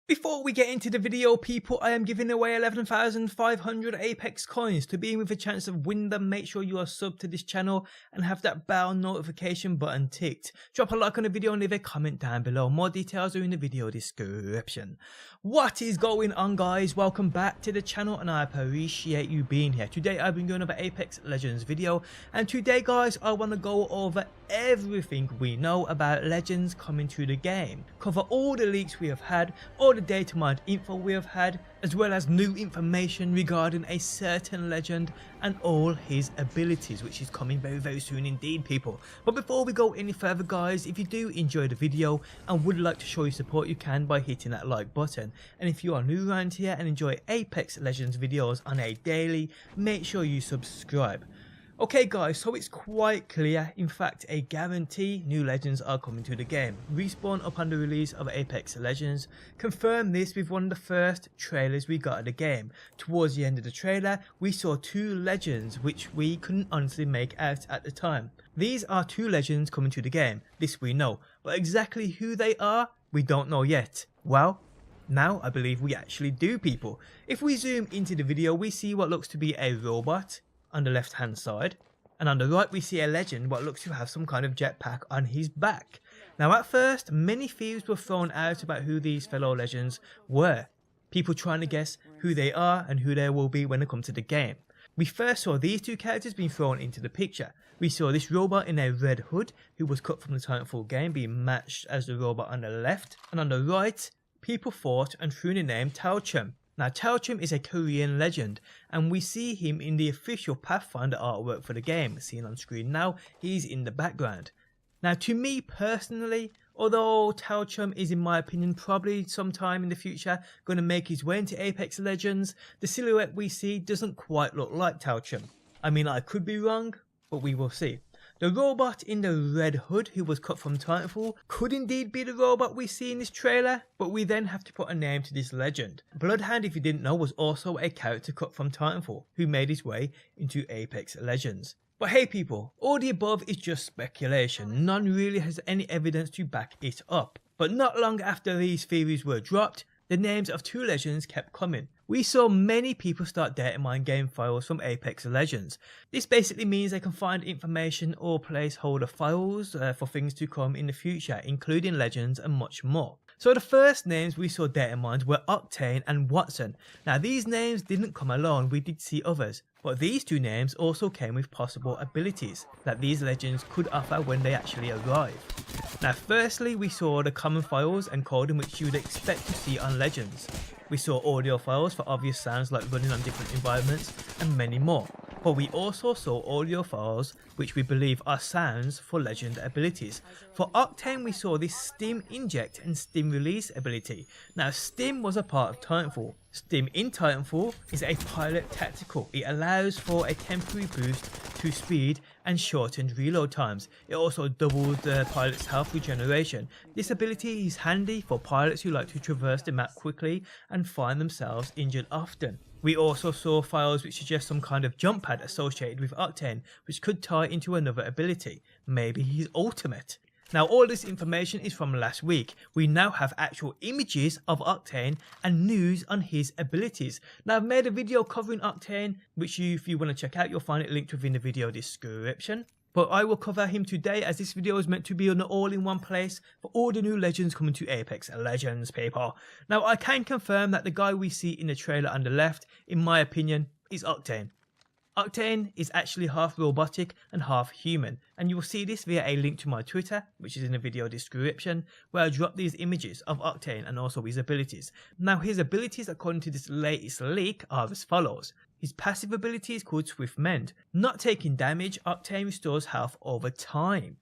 Before we get into the video, people, I am giving away 11,500 Apex coins. To be in with a chance of winning them, make sure you are subbed to this channel and have that bell notification button ticked. Drop a like on the video and leave a comment down below. More details are in the video description. What is going on, guys? Welcome back to the channel and I appreciate you being here. Today I've been doing another Apex Legends video, and today, guys, I want to go over everything we know about Legends coming to the game. Cover all the leaks we have had, all the data mined info we have had, as well as new information regarding a certain legend and all his abilities, which is coming very soon indeed, people. But before we go any further, guys, if you do enjoy the video and would like to show your support, you can by hitting that like button. And if you are new around here and enjoy Apex Legends videos on a daily, make sure you subscribe. Okay, guys, so it's quite clear, in fact a guarantee, new legends are coming to the game. Respawn, upon the release of Apex Legends, confirmed this with one of the first trailers we got of the game. Towards the end of the trailer, we saw two legends which we couldn't honestly make out at the time. These are two legends coming to the game, this we know, but exactly who they are, we don't know yet. Well, now I believe we actually do, people. If we zoom into the video, we see what looks to be a robot on the left hand side, and on the right we see a legend what looks to have some kind of jetpack on his back. Now at first many theories were thrown out about who these fellow legends were, people trying to guess who they are and who they will be when they come to the game. We first saw these two characters being thrown into the picture. We saw this robot in a red hood who was cut from the Titanfall game being matched as the robot on the left, and on the right people thought and threw the name Tauchum. Now Tauchum is a Korean legend, and we see him in the official Pathfinder artwork for the game, seen on screen now. He's in the background. Now to me personally, although Tauchum is in my opinion probably sometime in the future going to make his way into Apex Legends, the silhouette we see doesn't quite look like Tauchum. I mean, I could be wrong, but we will see. The robot in the red hood who was cut from Titanfall could indeed be the robot we see in this trailer, but we then have to put a name to this legend. Bloodhound, if you didn't know, was also a character cut from Titanfall who made his way into Apex Legends. But hey people, all the above is just speculation, none really has any evidence to back it up. But not long after these theories were dropped, the names of two legends kept coming. We saw many people start data mine game files from Apex Legends. This basically means they can find information or placeholder files for things to come in the future, including legends and much more. So the first names we saw data mined were Octane and Watson. Now these names didn't come alone, we did see others. But these two names also came with possible abilities that these legends could offer when they actually arrive. Now firstly, we saw the common files and coding which you would expect to see on legends. We saw audio files for obvious sounds like running on different environments and many more. But we also saw audio files which we believe are sounds for legend abilities. For Octane we saw this Stim Inject and Stim Release ability. Now Stim was a part of Titanfall. Stim in Titanfall is a pilot tactical. It allows for a temporary boost to speed and shortened reload times. It also doubles the pilot's health regeneration. This ability is handy for pilots who like to traverse the map quickly and find themselves injured often. We also saw files which suggest some kind of jump pad associated with Octane, which could tie into another ability, maybe his ultimate. Now all this information is from last week. We now have actual images of Octane and news on his abilities. Now I've made a video covering Octane, which if you want to check out, you'll find it linked within the video description. But I will cover him today as this video is meant to be an all-in-one place for all the new legends coming to Apex Legends, people. Now I can confirm that the guy we see in the trailer on the left, in my opinion, is Octane. Octane is actually half robotic and half human, and you will see this via a link to my Twitter, which is in the video description, where I drop these images of Octane and also his abilities. Now his abilities according to this latest leak are as follows. His passive ability is called Swift Mend. Not taking damage, Octane restores health over time.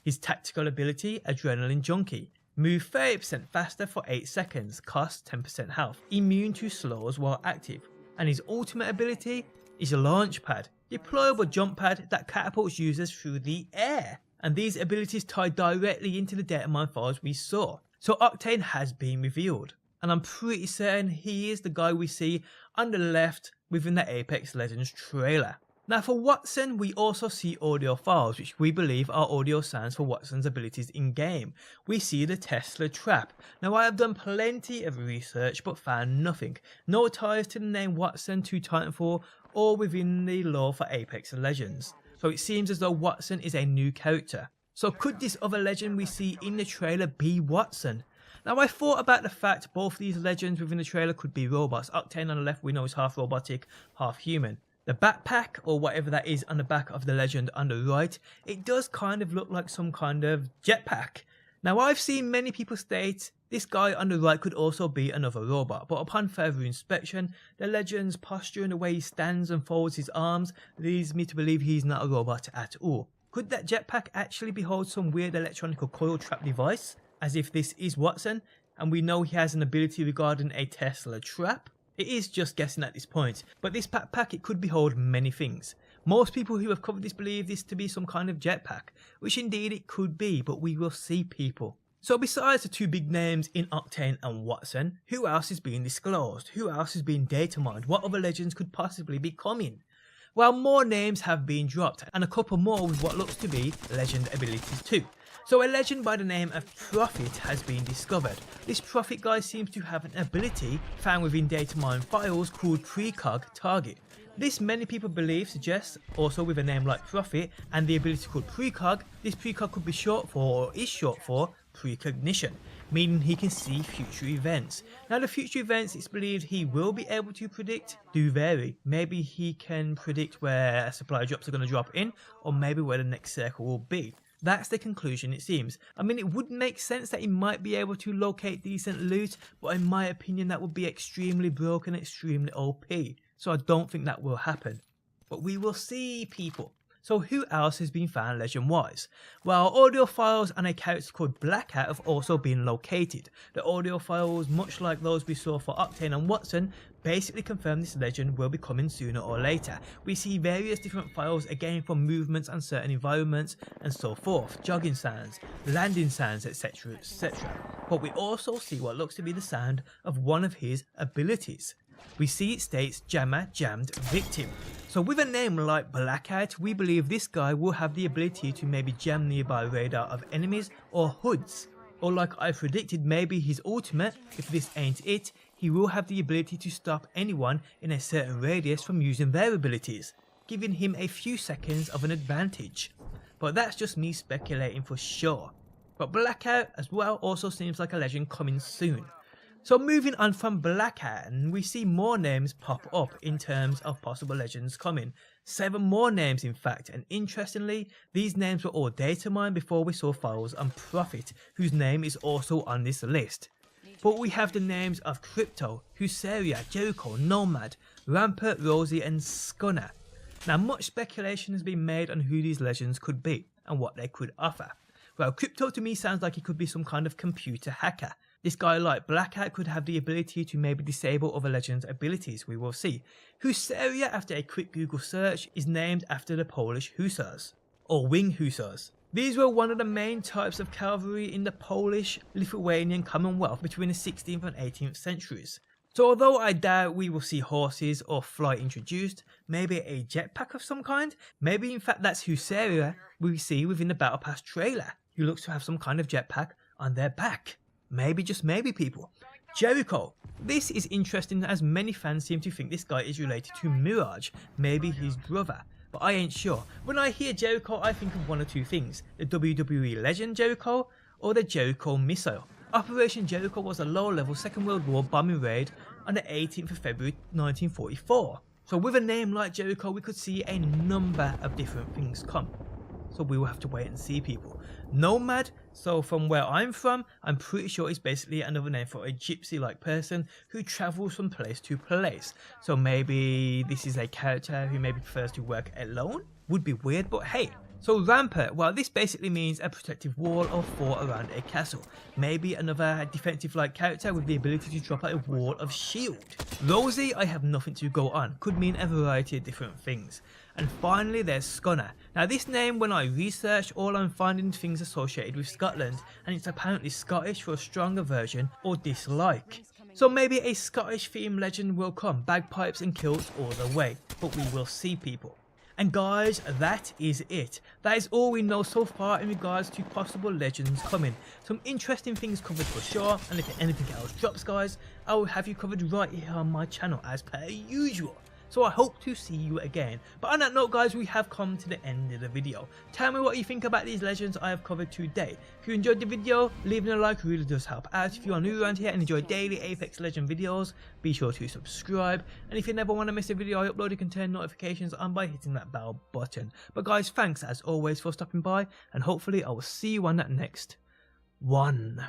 His tactical ability, Adrenaline Junkie. Move 30% faster for 8 seconds, cost 10% health. Immune to slows while active. And his ultimate ability is a launch pad, deployable jump pad that catapults users through the air. And these abilities tie directly into the data mine files we saw. So Octane has been revealed, and I'm pretty certain he is the guy we see on the left within the Apex Legends trailer. Now for Watson, we also see audio files, which we believe are audio sounds for Watson's abilities in game. We see the Tesla trap. Now I have done plenty of research but found nothing. No ties to the name Watson to Titanfall or within the lore for Apex Legends. So it seems as though Watson is a new character. So could this other legend we see in the trailer be Watson? Now I thought about the fact both these legends within the trailer could be robots. Octane on the left we know is half robotic, half human. The backpack, or whatever that is on the back of the legend on the right, it does kind of look like some kind of jetpack. Now I've seen many people state this guy on the right could also be another robot, but upon further inspection, the legend's posture and the way he stands and folds his arms leads me to believe he's not a robot at all. Could that jetpack actually behold some weird electronic coil trap device, as if this is Watson, and we know he has an ability regarding a Tesla trap? It is just guessing at this point, but this backpack, it could behold many things. Most people who have covered this believe this to be some kind of jetpack, which indeed it could be, but we will see people. So besides the two big names in Octane and Watson, who else is being disclosed? Who else is being data mined? What other legends could possibly be coming? Well, more names have been dropped, and a couple more with what looks to be legend abilities too. So a legend by the name of Prophet has been discovered. This Prophet guy seems to have an ability found within data mine files called Precog Target. This many people believe suggests also with a name like Prophet and the ability called Precog, this Precog could be short for or is short for precognition, meaning he can see future events. Now the future events it's believed he will be able to predict do vary. Maybe he can predict where supply drops are going to drop in, or maybe where the next circle will be. That's the conclusion it seems. I mean, it would make sense that he might be able to locate decent loot, but in my opinion that would be extremely broken, extremely OP. So I don't think that will happen. But we will see, people. So who else has been found legend wise? Well, audio files and a character called Blackout have also been located. The audio files, much like those we saw for Octane and Watson, basically confirm this legend will be coming sooner or later. We see various different files again from movements and certain environments and so forth, jogging sounds, landing sounds, etc, etc. But we also see what looks to be the sound of one of his abilities. We see it states Jammer Jammed Victim. So with a name like Blackout, we believe this guy will have the ability to maybe jam nearby radar of enemies or hoods. Or like I predicted, maybe his ultimate, if this ain't it, he will have the ability to stop anyone in a certain radius from using their abilities, giving him a few seconds of an advantage. But that's just me speculating for sure. But Blackout as well also seems like a legend coming soon. So moving on from Blackout, we see more names pop up in terms of possible legends coming. 7 more names in fact, and interestingly, these names were all data mined before we saw files on Prophet, whose name is also on this list. But we have the names of Crypto, Husaria, Jericho, Nomad, Rampart, Rosie and Scunner. Now much speculation has been made on who these legends could be and what they could offer. Well, Crypto to me sounds like he could be some kind of computer hacker. This guy like Blackout could have the ability to maybe disable other legends' abilities, we will see. Husaria, after a quick Google search, is named after the Polish Hussars, or Wing Hussars. These were one of the main types of cavalry in the Polish-Lithuanian Commonwealth between the 16th and 18th centuries. So although I doubt we will see horses or flight introduced, maybe a jetpack of some kind, maybe in fact that's Husaria we see within the Battle Pass trailer, who looks to have some kind of jetpack on their back. Maybe, just maybe, people. Jericho. This is interesting as many fans seem to think this guy is related to Mirage, maybe his brother, but I ain't sure. When I hear Jericho, I think of one or two things: the WWE legend Jericho or the Jericho missile. Operation Jericho was a low-level Second World War bombing raid on the 18th of February 1944. So with a name like Jericho, we could see a number of different things come. So we will have to wait and see, people. Nomad, so from where I'm from, I'm pretty sure it's basically another name for a gypsy-like person who travels from place to place. So maybe this is a character who maybe prefers to work alone? Would be weird, but hey. So Rampart, well, this basically means a protective wall or fort around a castle. Maybe another defensive-like character with the ability to drop out a wall of shield. Rosie, I have nothing to go on, could mean a variety of different things. And finally there's Scunner. Now this name, when I researched, all I'm finding things associated with Scotland, and it's apparently Scottish for a strong aversion or dislike. So maybe a Scottish themed legend will come, bagpipes and kilts all the way, but we will see, people. And guys, that is it. That is all we know so far in regards to possible legends coming. Some interesting things covered for sure, and if anything else drops guys, I will have you covered right here on my channel as per usual. So I hope to see you again. But on that note guys, we have come to the end of the video. Tell me what you think about these legends I have covered today. If you enjoyed the video, leaving a like really does help out. If you are new around here and enjoy daily Apex Legend videos, be sure to subscribe. And if you never want to miss a video I upload, you can turn notifications on by hitting that bell button. But guys, thanks as always for stopping by, and hopefully I will see you on that next one.